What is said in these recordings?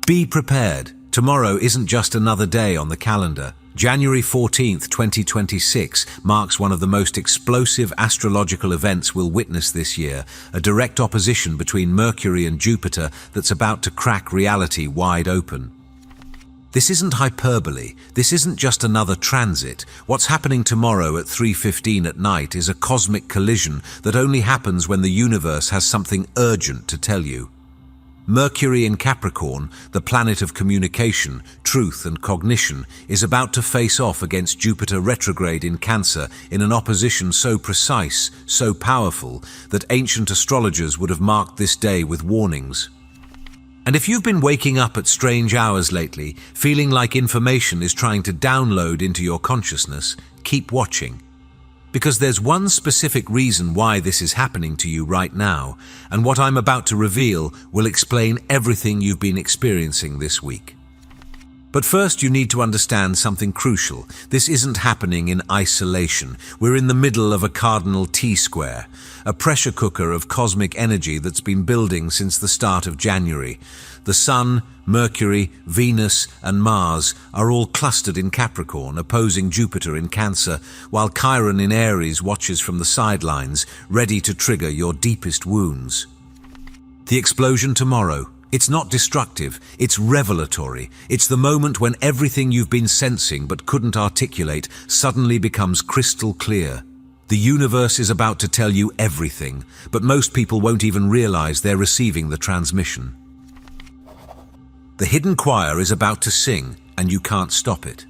Be prepared. Tomorrow isn't just another day on the calendar. January 14th, 2026 marks one of the most explosive astrological events we'll witness this year, a direct opposition between Mercury and Jupiter that's about to crack reality wide open. This isn't hyperbole. This isn't just another transit. What's happening tomorrow at 3:15 at night is a cosmic collision that only happens when the universe has something urgent to tell you. Mercury in Capricorn, the planet of communication, truth and cognition, is about to face off against Jupiter retrograde in Cancer in an opposition so precise, so powerful, that ancient astrologers would have marked this day with warnings. And if you've been waking up at strange hours lately, feeling like information is trying to download into your consciousness, keep watching. Because there's one specific reason why this is happening to you right now, and what I'm about to reveal will explain everything you've been experiencing this week. But first, you need to understand something crucial. This isn't happening in isolation. We're in the middle of a cardinal T-square, a pressure cooker of cosmic energy that's been building since the start of January. The Sun, Mercury, Venus, and Mars are all clustered in Capricorn, opposing Jupiter in Cancer, while Chiron in Aries watches from the sidelines, ready to trigger your deepest wounds. The explosion tomorrow. It's not destructive, it's revelatory. It's the moment when everything you've been sensing but couldn't articulate suddenly becomes crystal clear. The universe is about to tell you everything, but most people won't even realize they're receiving the transmission. The hidden choir is about to sing, and you can't stop it.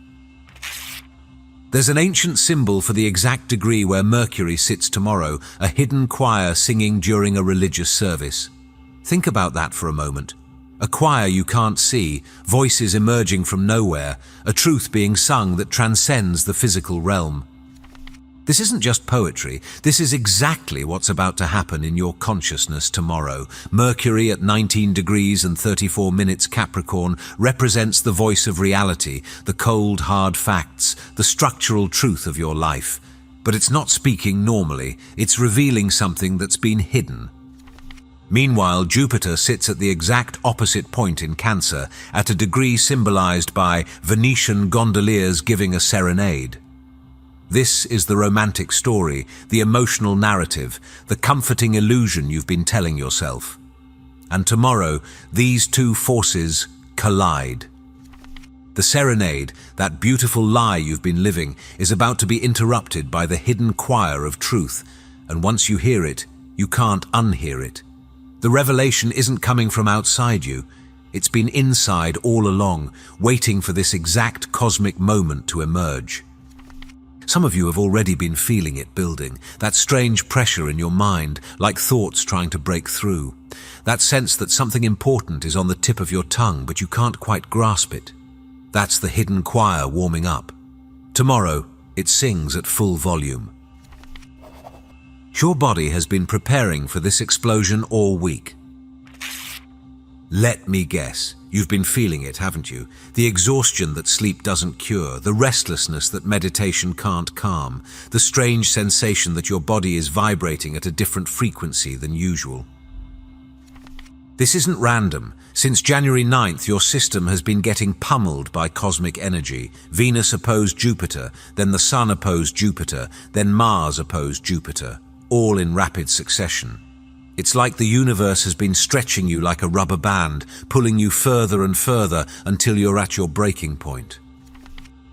There's an ancient symbol for the exact degree where Mercury sits tomorrow, a hidden choir singing during a religious service. Think about that for a moment. A choir you can't see, voices emerging from nowhere, a truth being sung that transcends the physical realm. This isn't just poetry, this is exactly what's about to happen in your consciousness tomorrow. Mercury at 19 degrees and 34 minutes Capricorn represents the voice of reality, the cold, hard facts, the structural truth of your life. But it's not speaking normally, it's revealing something that's been hidden. Meanwhile, Jupiter sits at the exact opposite point in Cancer, at a degree symbolized by Venetian gondoliers giving a serenade. This is the romantic story, the emotional narrative, the comforting illusion you've been telling yourself. And tomorrow, these two forces collide. The serenade, that beautiful lie you've been living, is about to be interrupted by the hidden choir of truth, and once you hear it, you can't unhear it. The revelation isn't coming from outside you. It's been inside all along, waiting for this exact cosmic moment to emerge. Some of you have already been feeling it building, that strange pressure in your mind, like thoughts trying to break through. That sense that something important is on the tip of your tongue, but you can't quite grasp it. That's the hidden choir warming up. Tomorrow, it sings at full volume. Your body has been preparing for this explosion all week. Let me guess, you've been feeling it, haven't you? The exhaustion that sleep doesn't cure, the restlessness that meditation can't calm, the strange sensation that your body is vibrating at a different frequency than usual. This isn't random. Since January 9th, your system has been getting pummeled by cosmic energy. Venus opposed Jupiter, then the Sun opposed Jupiter, then Mars opposed Jupiter. All in rapid succession. It's like the universe has been stretching you like a rubber band, pulling you further and further until you're at your breaking point.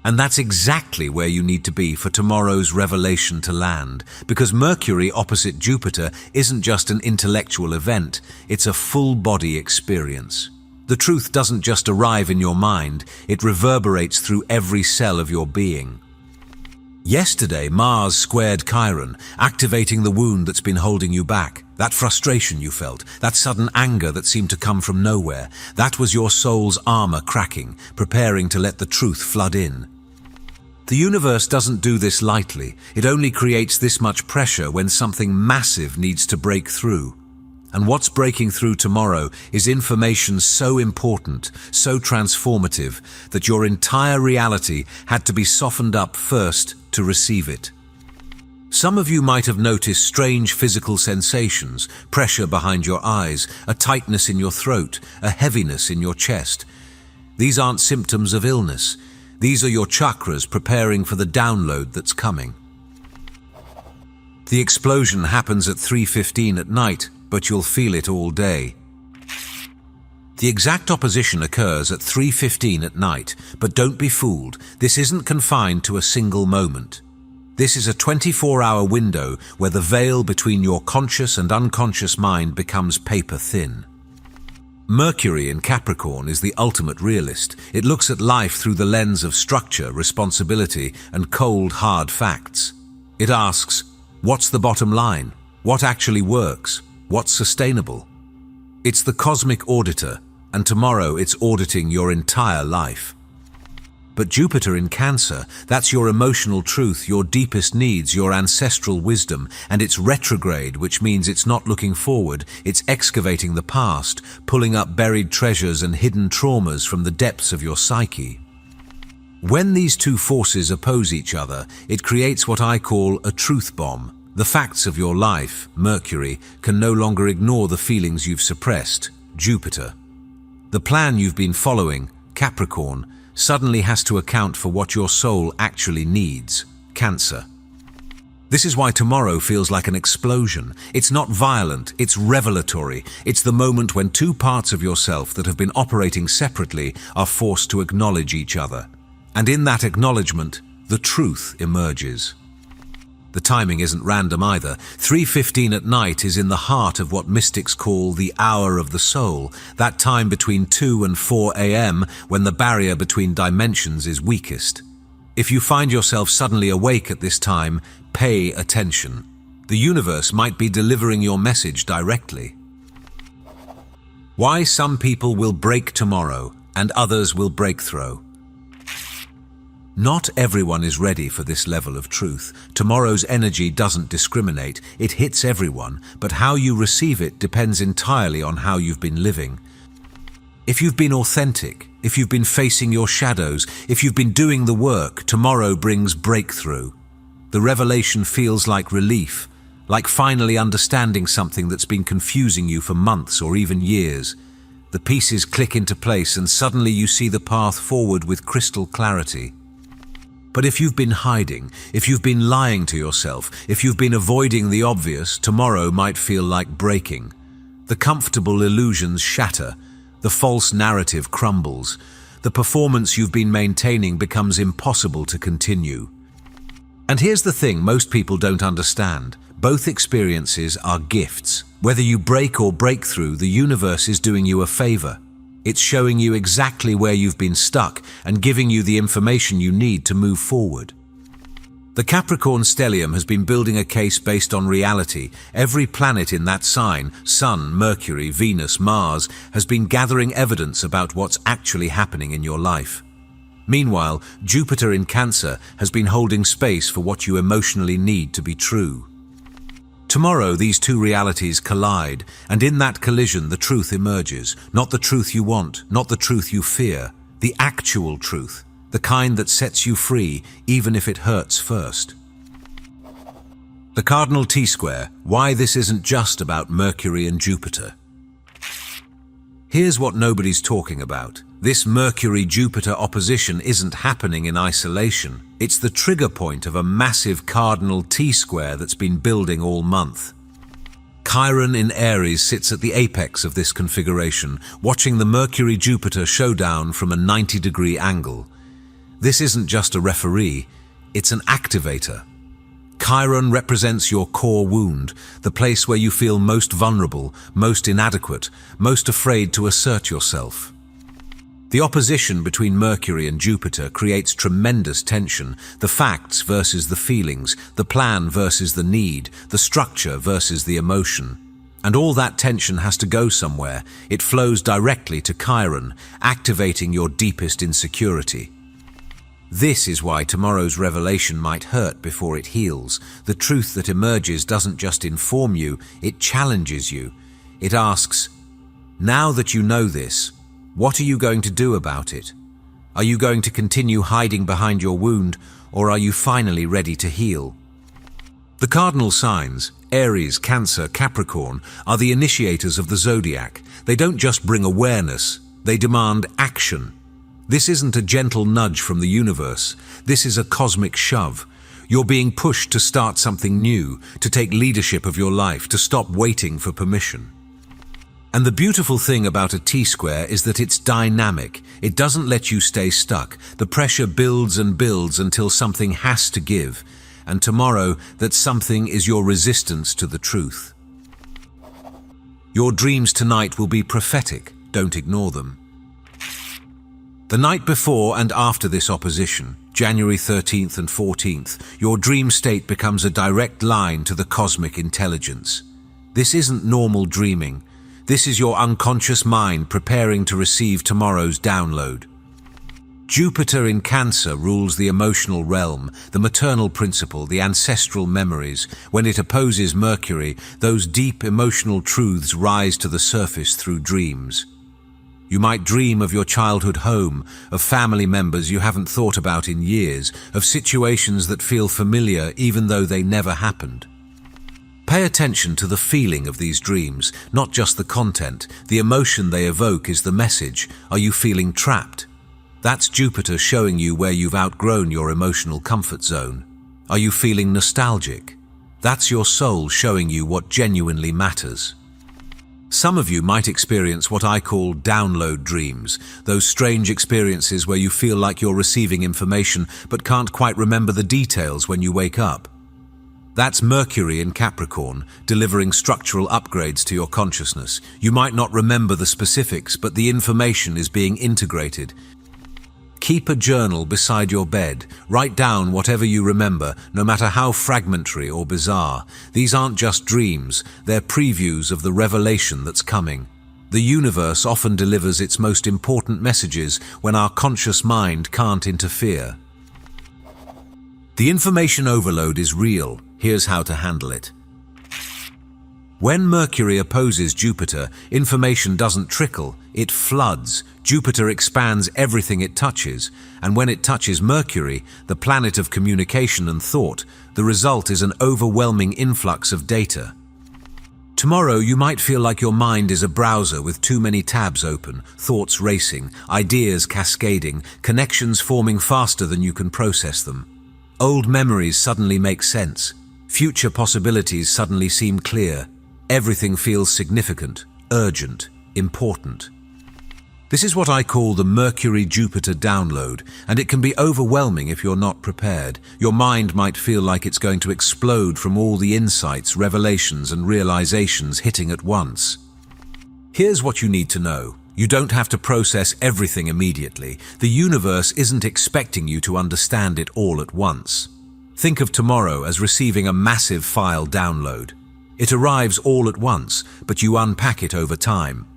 And that's exactly where you need to be for tomorrow's revelation to land, because Mercury opposite Jupiter isn't just an intellectual event, it's a full-body experience. The truth doesn't just arrive in your mind, it reverberates through every cell of your being. Yesterday, Mars squared Chiron, activating the wound that's been holding you back. That frustration you felt, that sudden anger that seemed to come from nowhere, that was your soul's armor cracking, preparing to let the truth flood in. The universe doesn't do this lightly. It only creates this much pressure when something massive needs to break through. And what's breaking through tomorrow is information so important, so transformative, that your entire reality had to be softened up first to receive it. Some of you might have noticed strange physical sensations, pressure behind your eyes, a tightness in your throat, a heaviness in your chest. These aren't symptoms of illness. These are your chakras preparing for the download that's coming. The explosion happens at 3:15 at night, but you'll feel it all day. The exact opposition occurs at 3:15 at night, but don't be fooled. This isn't confined to a single moment. This is a 24-hour window where the veil between your conscious and unconscious mind becomes paper thin. Mercury in Capricorn is the ultimate realist. It looks at life through the lens of structure, responsibility, and cold, hard facts. It asks, what's the bottom line? What actually works? What's sustainable? It's the cosmic auditor, and tomorrow it's auditing your entire life. But Jupiter in Cancer, that's your emotional truth, your deepest needs, your ancestral wisdom, and it's retrograde, which means it's not looking forward, it's excavating the past, pulling up buried treasures and hidden traumas from the depths of your psyche. When these two forces oppose each other, it creates what I call a truth bomb. The facts of your life, Mercury, can no longer ignore the feelings you've suppressed, Jupiter. The plan you've been following, Capricorn, suddenly has to account for what your soul actually needs, Cancer. This is why tomorrow feels like an explosion. It's not violent, it's revelatory. It's the moment when two parts of yourself that have been operating separately are forced to acknowledge each other. And in that acknowledgement, the truth emerges. The timing isn't random either. 3:15 at night is in the heart of what mystics call the hour of the soul, that time between 2 and 4 a.m. when the barrier between dimensions is weakest. If you find yourself suddenly awake at this time, pay attention. The universe might be delivering your message directly. Why some people will break tomorrow and others will break through. Not everyone is ready for this level of truth. Tomorrow's energy doesn't discriminate. It hits everyone, but how you receive it depends entirely on how you've been living. If you've been authentic, if you've been facing your shadows, if you've been doing the work, tomorrow brings breakthrough. The revelation feels like relief, like finally understanding something that's been confusing you for months or even years. The pieces click into place and suddenly you see the path forward with crystal clarity. But if you've been hiding, if you've been lying to yourself, if you've been avoiding the obvious, tomorrow might feel like breaking. The comfortable illusions shatter, the false narrative crumbles, the performance you've been maintaining becomes impossible to continue. And here's the thing most people don't understand. Both experiences are gifts. Whether you break or break through, the universe is doing you a favor. It's showing you exactly where you've been stuck and giving you the information you need to move forward. The Capricorn stellium has been building a case based on reality. Every planet in that sign, Sun, Mercury, Venus, Mars, has been gathering evidence about what's actually happening in your life. Meanwhile, Jupiter in Cancer has been holding space for what you emotionally need to be true. Tomorrow, these two realities collide, and in that collision, the truth emerges. Not the truth you want, not the truth you fear, the actual truth, the kind that sets you free, even if it hurts first. The cardinal T-square, why this isn't just about Mercury and Jupiter. Here's what nobody's talking about. This Mercury-Jupiter opposition isn't happening in isolation. It's the trigger point of a massive cardinal T-square that's been building all month. Chiron in Aries sits at the apex of this configuration, watching the Mercury-Jupiter showdown from a 90-degree angle. This isn't just a referee, it's an activator. Chiron represents your core wound, the place where you feel most vulnerable, most inadequate, most afraid to assert yourself. The opposition between Mercury and Jupiter creates tremendous tension, the facts versus the feelings, the plan versus the need, the structure versus the emotion. And all that tension has to go somewhere. It flows directly to Chiron, activating your deepest insecurity. This is why tomorrow's revelation might hurt before it heals. The truth that emerges doesn't just inform you, it challenges you. It asks, now that you know this, what are you going to do about it? Are you going to continue hiding behind your wound, or are you finally ready to heal? The cardinal signs, Aries, Cancer, Capricorn, are the initiators of the zodiac. They don't just bring awareness, they demand action. This isn't a gentle nudge from the universe. This is a cosmic shove. You're being pushed to start something new, to take leadership of your life, to stop waiting for permission. And the beautiful thing about a T-square is that it's dynamic. It doesn't let you stay stuck. The pressure builds and builds until something has to give. And tomorrow, that something is your resistance to the truth. Your dreams tonight will be prophetic. Don't ignore them. The night before and after this opposition, January 13th and 14th, your dream state becomes a direct line to the cosmic intelligence. This isn't normal dreaming. This is your unconscious mind preparing to receive tomorrow's download. Jupiter in Cancer rules the emotional realm, the maternal principle, the ancestral memories. When it opposes Mercury, those deep emotional truths rise to the surface through dreams. You might dream of your childhood home, of family members you haven't thought about in years, of situations that feel familiar even though they never happened. Pay attention to the feeling of these dreams, not just the content. The emotion they evoke is the message. Are you feeling trapped? That's Jupiter showing you where you've outgrown your emotional comfort zone. Are you feeling nostalgic? That's your soul showing you what genuinely matters. Some of you might experience what I call download dreams, those strange experiences where you feel like you're receiving information but can't quite remember the details when you wake up. That's Mercury in Capricorn, delivering structural upgrades to your consciousness. You might not remember the specifics, but the information is being integrated. Keep a journal beside your bed. Write down whatever you remember, no matter how fragmentary or bizarre. These aren't just dreams, they're previews of the revelation that's coming. The universe often delivers its most important messages when our conscious mind can't interfere. The information overload is real. Here's how to handle it. When Mercury opposes Jupiter, information doesn't trickle, it floods. Jupiter expands everything it touches, and when it touches Mercury, the planet of communication and thought, the result is an overwhelming influx of data. Tomorrow you might feel like your mind is a browser with too many tabs open, thoughts racing, ideas cascading, connections forming faster than you can process them. Old memories suddenly make sense. Future possibilities suddenly seem clear. Everything feels significant, urgent, important. This is what I call the Mercury-Jupiter download, and it can be overwhelming if you're not prepared. Your mind might feel like it's going to explode from all the insights, revelations, and realizations hitting at once. Here's what you need to know. You don't have to process everything immediately. The universe isn't expecting you to understand it all at once. Think of tomorrow as receiving a massive file download. It arrives all at once, but you unpack it over time.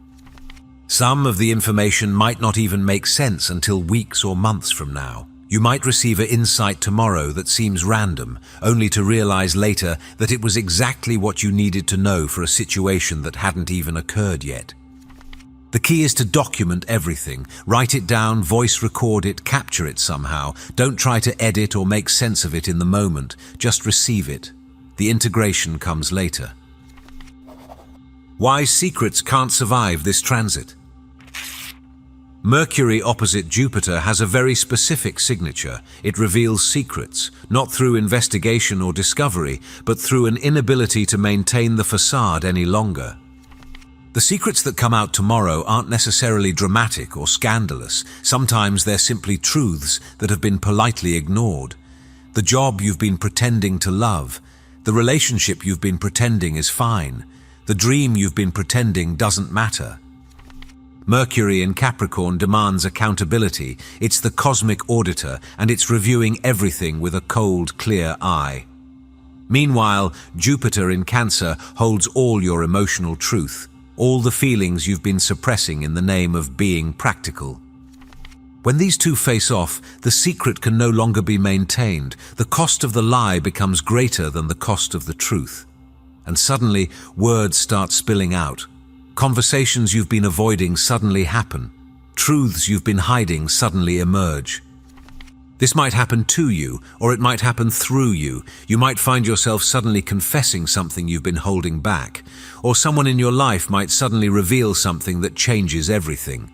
Some of the information might not even make sense until weeks or months from now. You might receive an insight tomorrow that seems random, only to realize later that it was exactly what you needed to know for a situation that hadn't even occurred yet. The key is to document everything. Write it down, voice record it, capture it somehow. Don't try to edit or make sense of it in the moment. Just receive it. The integration comes later. Why secrets can't survive this transit? Mercury opposite Jupiter has a very specific signature. It reveals secrets, not through investigation or discovery, but through an inability to maintain the facade any longer. The secrets that come out tomorrow aren't necessarily dramatic or scandalous. Sometimes they're simply truths that have been politely ignored. The job you've been pretending to love, the relationship you've been pretending is fine. The dream you've been pretending doesn't matter. Mercury in Capricorn demands accountability. It's the cosmic auditor, and it's reviewing everything with a cold, clear eye. Meanwhile, Jupiter in Cancer holds all your emotional truth, all the feelings you've been suppressing in the name of being practical. When these two face off, the secret can no longer be maintained. The cost of the lie becomes greater than the cost of the truth. And suddenly, words start spilling out. Conversations you've been avoiding suddenly happen. Truths you've been hiding suddenly emerge. This might happen to you, or it might happen through you. You might find yourself suddenly confessing something you've been holding back, or someone in your life might suddenly reveal something that changes everything.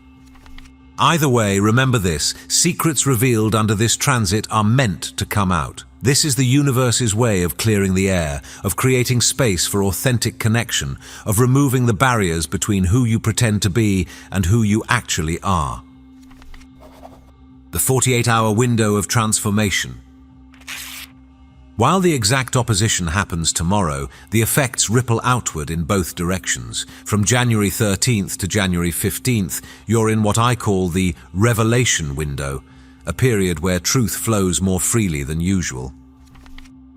Either way, remember this: secrets revealed under this transit are meant to come out. This is the universe's way of clearing the air, of creating space for authentic connection, of removing the barriers between who you pretend to be and who you actually are. The 48-hour window of transformation. While the exact opposition happens tomorrow, the effects ripple outward in both directions. From January 13th to January 15th, you're in what I call the revelation window, a period where truth flows more freely than usual.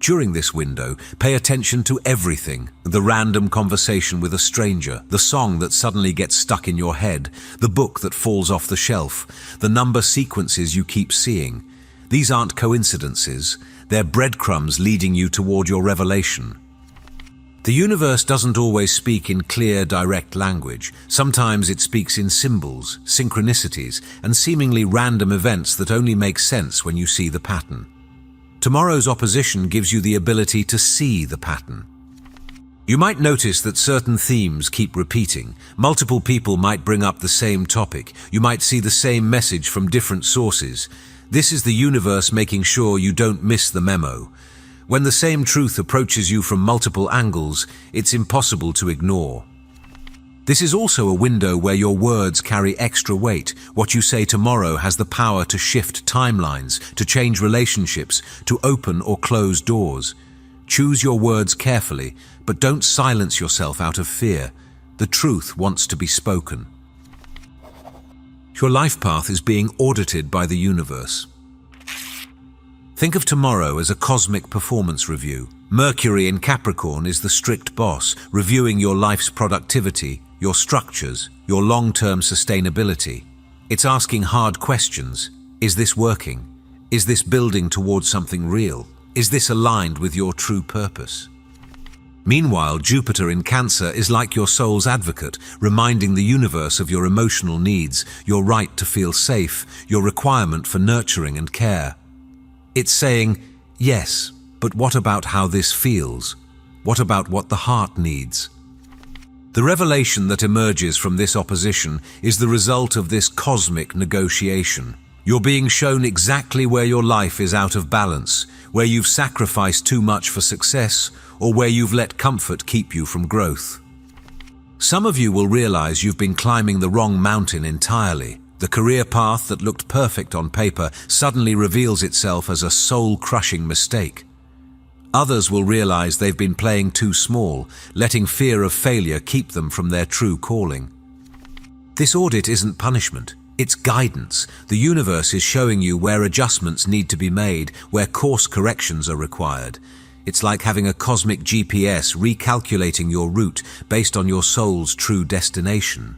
During this window, pay attention to everything: the random conversation with a stranger, the song that suddenly gets stuck in your head, the book that falls off the shelf, the number sequences you keep seeing. These aren't coincidences, they're breadcrumbs leading you toward your revelation. The universe doesn't always speak in clear, direct language. Sometimes it speaks in symbols, synchronicities, and seemingly random events that only make sense when you see the pattern. Tomorrow's opposition gives you the ability to see the pattern. You might notice that certain themes keep repeating. Multiple people might bring up the same topic. You might see the same message from different sources. This is the universe making sure you don't miss the memo. When the same truth approaches you from multiple angles, it's impossible to ignore. This is also a window where your words carry extra weight. What you say tomorrow has the power to shift timelines, to change relationships, to open or close doors. Choose your words carefully, but don't silence yourself out of fear. The truth wants to be spoken. Your life path is being audited by the universe. Think of tomorrow as a cosmic performance review. Mercury in Capricorn is the strict boss, reviewing your life's productivity, your structures, your long-term sustainability. It's asking hard questions. Is this working? Is this building towards something real? Is this aligned with your true purpose? Meanwhile, Jupiter in Cancer is like your soul's advocate, reminding the universe of your emotional needs, your right to feel safe, your requirement for nurturing and care. It's saying, yes, but what about how this feels? What about what the heart needs? The revelation that emerges from this opposition is the result of this cosmic negotiation. You're being shown exactly where your life is out of balance, where you've sacrificed too much for success, or where you've let comfort keep you from growth. Some of you will realize you've been climbing the wrong mountain entirely. The career path that looked perfect on paper suddenly reveals itself as a soul-crushing mistake. Others will realize they've been playing too small, letting fear of failure keep them from their true calling. This audit isn't punishment, it's guidance. The universe is showing you where adjustments need to be made, where course corrections are required. It's like having a cosmic GPS recalculating your route based on your soul's true destination.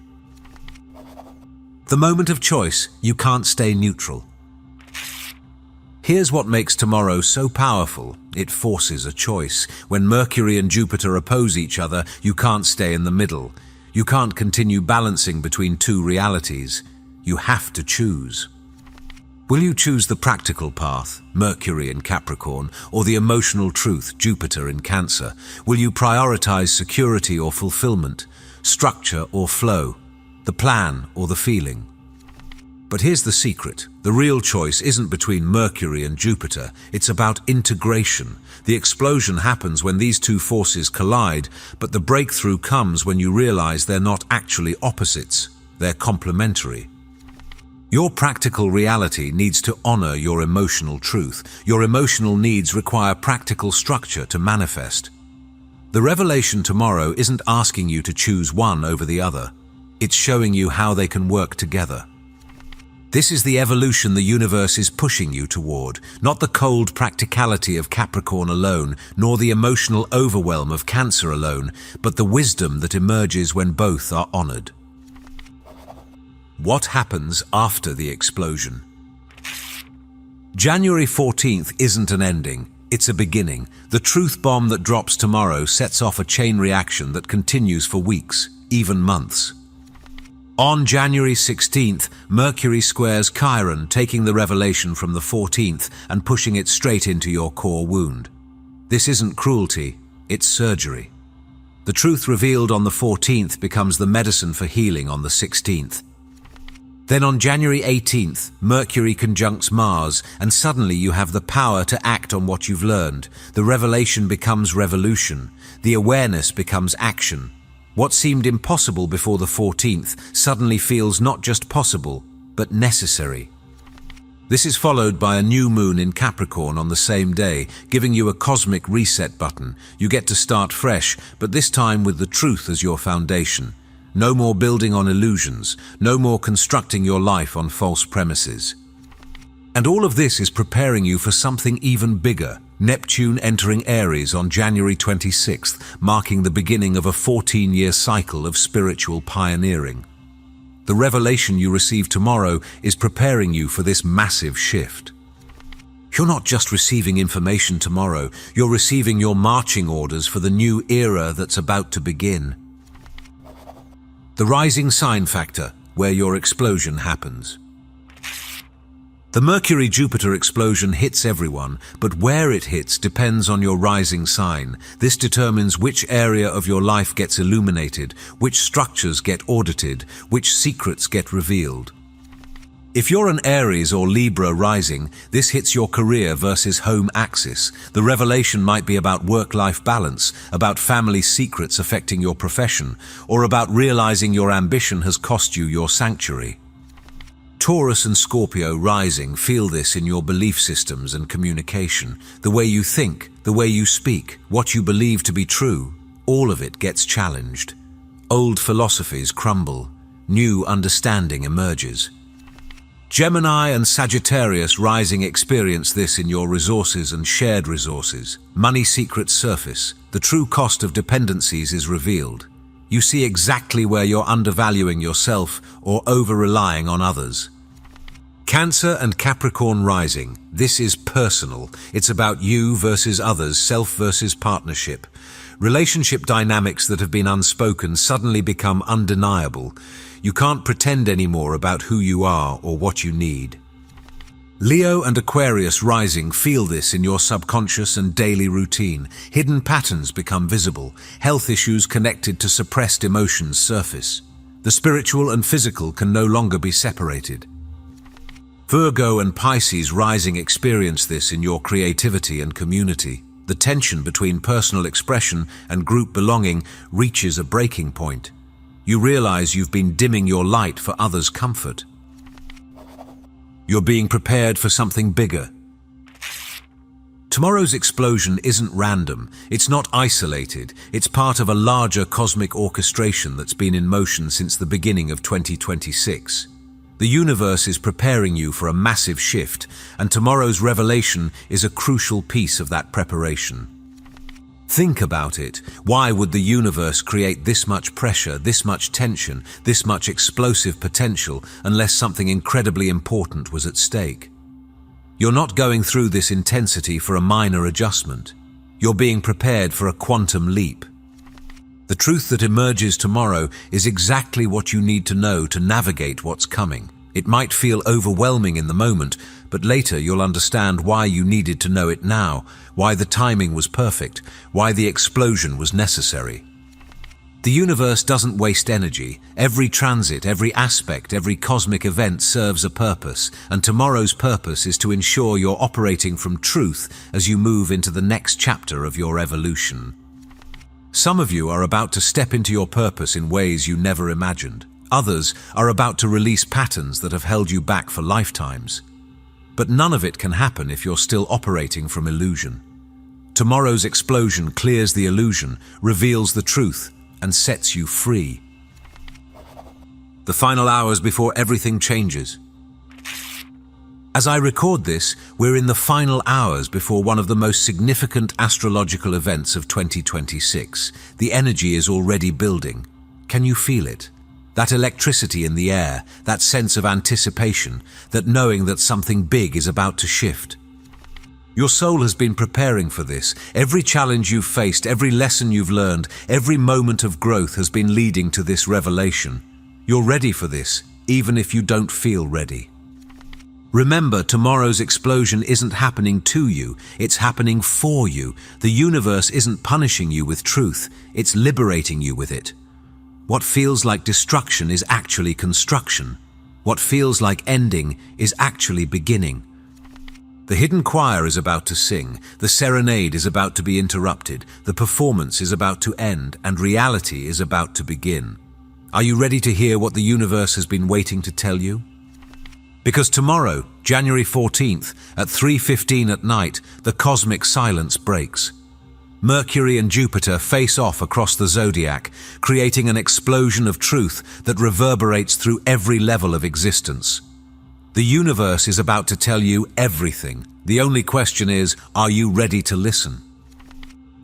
The moment of choice, you can't stay neutral. Here's what makes tomorrow so powerful. It forces a choice. When Mercury and Jupiter oppose each other, you can't stay in the middle. You can't continue balancing between two realities. You have to choose. Will you choose the practical path, Mercury in Capricorn, or the emotional truth, Jupiter in Cancer? Will you prioritize security or fulfillment, structure or flow, the plan or the feeling? But here's the secret. The real choice isn't between Mercury and Jupiter. It's about integration. The explosion happens when these two forces collide, but the breakthrough comes when you realize they're not actually opposites. They're complementary. Your practical reality needs to honor your emotional truth. Your emotional needs require practical structure to manifest. The revelation tomorrow isn't asking you to choose one over the other. It's showing you how they can work together. This is the evolution the universe is pushing you toward, not the cold practicality of Capricorn alone, nor the emotional overwhelm of Cancer alone, but the wisdom that emerges when both are honored. What happens after the explosion? January 14th isn't an ending, it's a beginning. The truth bomb that drops tomorrow sets off a chain reaction that continues for weeks, even months. On January 16th, Mercury squares Chiron, taking the revelation from the 14th and pushing it straight into your core wound. This isn't cruelty, it's surgery. The truth revealed on the 14th becomes the medicine for healing on the 16th. Then on January 18th, Mercury conjuncts Mars, and suddenly you have the power to act on what you've learned. The revelation becomes revolution. The awareness becomes action. What seemed impossible before the 14th suddenly feels not just possible, but necessary. This is followed by a new moon in Capricorn on the same day, giving you a cosmic reset button. You get to start fresh, but this time with the truth as your foundation. No more building on illusions, no more constructing your life on false premises. And all of this is preparing you for something even bigger. Neptune entering Aries on January 26th, marking the beginning of a 14-year cycle of spiritual pioneering. The revelation you receive tomorrow is preparing you for this massive shift. You're not just receiving information tomorrow, you're receiving your marching orders for the new era that's about to begin. The rising sign factor, where your explosion happens. The Mercury-Jupiter explosion hits everyone, but where it hits depends on your rising sign. This determines which area of your life gets illuminated, which structures get audited, which secrets get revealed. If you're an Aries or Libra rising, this hits your career versus home axis. The revelation might be about work-life balance, about family secrets affecting your profession, or about realizing your ambition has cost you your sanctuary. Taurus and Scorpio rising feel this in your belief systems and communication. The way you think, the way you speak, what you believe to be true, all of it gets challenged. Old philosophies crumble, new understanding emerges. Gemini and Sagittarius rising experience this in your resources and shared resources. Money secrets surface. The true cost of dependencies is revealed. You see exactly where you're undervaluing yourself or over-relying on others. Cancer and Capricorn rising. This is personal. It's about you versus others, self versus partnership. Relationship dynamics that have been unspoken suddenly become undeniable. You can't pretend anymore about who you are or what you need. Leo and Aquarius rising feel this in your subconscious and daily routine. Hidden patterns become visible. Health issues connected to suppressed emotions surface. The spiritual and physical can no longer be separated. Virgo and Pisces rising experience this in your creativity and community. The tension between personal expression and group belonging reaches a breaking point. You realize you've been dimming your light for others' comfort. You're being prepared for something bigger. Tomorrow's explosion isn't random, it's not isolated, it's part of a larger cosmic orchestration that's been in motion since the beginning of 2026. The universe is preparing you for a massive shift, and tomorrow's revelation is a crucial piece of that preparation. Think about it. Why would the universe create this much pressure, this much tension, this much explosive potential, unless something incredibly important was at stake? You're not going through this intensity for a minor adjustment. You're being prepared for a quantum leap. The truth that emerges tomorrow is exactly what you need to know to navigate what's coming. It might feel overwhelming in the moment, but later you'll understand why you needed to know it now, why the timing was perfect, why the explosion was necessary. The universe doesn't waste energy. Every transit, every aspect, every cosmic event serves a purpose, and tomorrow's purpose is to ensure you're operating from truth as you move into the next chapter of your evolution. Some of you are about to step into your purpose in ways you never imagined. Others are about to release patterns that have held you back for lifetimes. But none of it can happen if you're still operating from illusion. Tomorrow's explosion clears the illusion, reveals the truth, and sets you free. The final hours before everything changes. As I record this, we're in the final hours before one of the most significant astrological events of 2026. The energy is already building. Can you feel it? That electricity in the air, that sense of anticipation, that knowing that something big is about to shift. Your soul has been preparing for this. Every challenge you've faced, every lesson you've learned, every moment of growth has been leading to this revelation. You're ready for this, even if you don't feel ready. Remember, tomorrow's explosion isn't happening to you, it's happening for you. The universe isn't punishing you with truth, it's liberating you with it. What feels like destruction is actually construction. What feels like ending is actually beginning. The hidden choir is about to sing, the serenade is about to be interrupted, the performance is about to end, and reality is about to begin. Are you ready to hear what the universe has been waiting to tell you? Because tomorrow, January 14th, at 3:15 at night, the cosmic silence breaks. Mercury and Jupiter face off across the zodiac, creating an explosion of truth that reverberates through every level of existence. The universe is about to tell you everything. The only question is, are you ready to listen?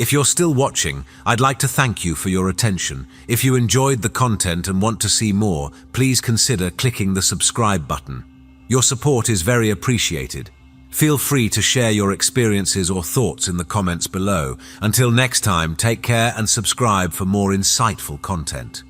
If you're still watching, I'd like to thank you for your attention. If you enjoyed the content and want to see more, please consider clicking the subscribe button. Your support is very appreciated. Feel free to share your experiences or thoughts in the comments below. Until next time, take care and subscribe for more insightful content.